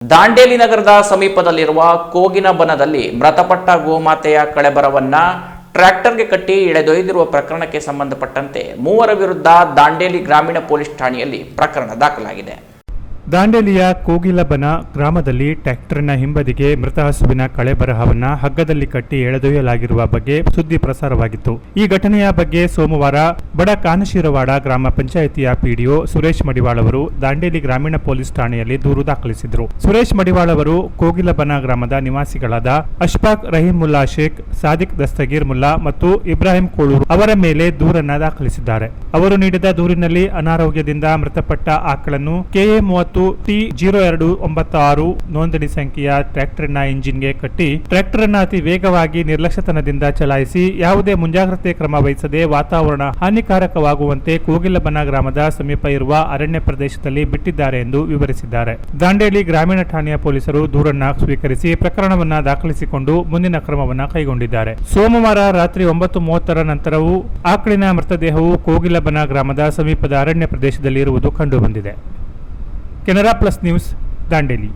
ದಾಂಡೇಲಿ ನಗರದ ಸಮೀಪದಲ್ಲಿರುವ ಕೋಗಿನಬನದಲ್ಲಿ ಮೃತಪಟ್ಟ ಗೋಮಾತೆಯ ಕಳೆಬರವನ್ನ ಟ್ರ್ಯಾಕ್ಟರ್ಗೆ ಕಟ್ಟಿ ಎಳೆದೊಯ್ದಿರುವ ಪ್ರಕರಣಕ್ಕೆ ಸಂಬಂಧಪಟ್ಟಂತೆ ಮೂವರ ವಿರುದ್ಧ ದಾಂಡೇಲಿ ಗ್ರಾಮೀಣ ಪೊಲೀಸ್ ಠಾಣೆಯಲ್ಲಿ ಪ್ರಕರಣ ದಾಖಲಾಗಿದೆ. ದಾಂಡೇಲಿಯ ಕೋಗಿಲಬನ ಗ್ರಾಮದಲ್ಲಿ ಟ್ರ್ಯಾಕ್ಟರ್ನ ಹಿಂಬದಿಗೆ ಮೃತ ಹಸುವಿನ ಕಳೆಬರಹವನ್ನ ಹಗ್ಗದಲ್ಲಿ ಕಟ್ಟಿ ಎಳೆದೊಯ್ಯಲಾಗಿರುವ ಬಗ್ಗೆ ಸುದ್ದಿ ಪ್ರಸಾರವಾಗಿತ್ತು. ಈ ಘಟನೆಯ ಬಗ್ಗೆ ಸೋಮವಾರ ಬಡ ಕಾನಶಿರವಾಡ ಗ್ರಾಮ ಪಂಚಾಯಿತಿಯ ಪಿಡಿಒ ಸುರೇಶ್ ಮಡಿವಾಳ್ ಅವರು ದಾಂಡೇಲಿ ಗ್ರಾಮೀಣ ಪೊಲೀಸ್ ಠಾಣೆಯಲ್ಲಿ ದೂರು ದಾಖಲಿಸಿದರು. ಸುರೇಶ್ ಮಡಿವಾಳ್ ಅವರು ಕೋಗಿಲಬನ ಗ್ರಾಮದ ನಿವಾಸಿಗಳಾದ ಅಶ್ಫಾಕ್ ರಹೀಮುಲ್ಲಾ ಶೇಖ್, ಸಾದಿಕ್ ದಸ್ತಗೀರ್ ಮುಲ್ಲಾ ಮತ್ತು ಇಬ್ರಾಹಿಂ ಕೋಳೂರು ಅವರ ಮೇಲೆ ದೂರನ್ನ ದಾಖಲಿಸಿದ್ದಾರೆ. ಅವರು ನೀಡಿದ ದೂರಿನಲ್ಲಿ ಅನಾರೋಗ್ಯದಿಂದ ಮೃತಪಟ್ಟ ಆಕಳನ್ನು ಕೆಎ 30 T0296 ನೋಂದಣಿ ಸಂಖ್ಯೆಯ ಟ್ರ್ಯಾಕ್ಟರ್ನ ಇಂಜಿನ್ಗೆ ಕಟ್ಟಿ ಟ್ರ್ಯಾಕ್ಟರ್ ಅನ್ನು ಅತಿ ವೇಗವಾಗಿ ನಿರ್ಲಕ್ಷ್ಯತನದಿಂದ ಚಲಾಯಿಸಿ ಯಾವುದೇ ಮುಂಜಾಗ್ರತೆ ಕ್ರಮ ವಹಿಸದೆ ವಾತಾವರಣ ಹಾನಿಕಾರಕವಾಗುವಂತೆ ಕೋಗಿಲಬನ ಗ್ರಾಮದ ಸಮೀಪ ಇರುವ ಅರಣ್ಯ ಪ್ರದೇಶದಲ್ಲಿ ಬಿಟ್ಟಿದ್ದಾರೆ ಎಂದು ವಿವರಿಸಿದ್ದಾರೆ. ದಾಂಡೇಲಿ ಗ್ರಾಮೀಣ ಠಾಣೆಯ ಪೊಲೀಸರು ದೂರನ್ನ ಸ್ವೀಕರಿಸಿ ಪ್ರಕರಣವನ್ನ ದಾಖಲಿಸಿಕೊಂಡು ಮುಂದಿನ ಕ್ರಮವನ್ನ ಕೈಗೊಂಡಿದ್ದಾರೆ. ಸೋಮವಾರ ರಾತ್ರಿ 9:30 ನಂತರವೂ ಆಕಳಿನ ಮೃತದೇಹವು ಕೋಗಿಲಬನ ಗ್ರಾಮದ ಸಮೀಪದ ಅರಣ್ಯ ಪ್ರದೇಶದಲ್ಲಿ ಇರುವುದು ಕಂಡುಬಂದಿದೆ. Canara plus news, Dandeli.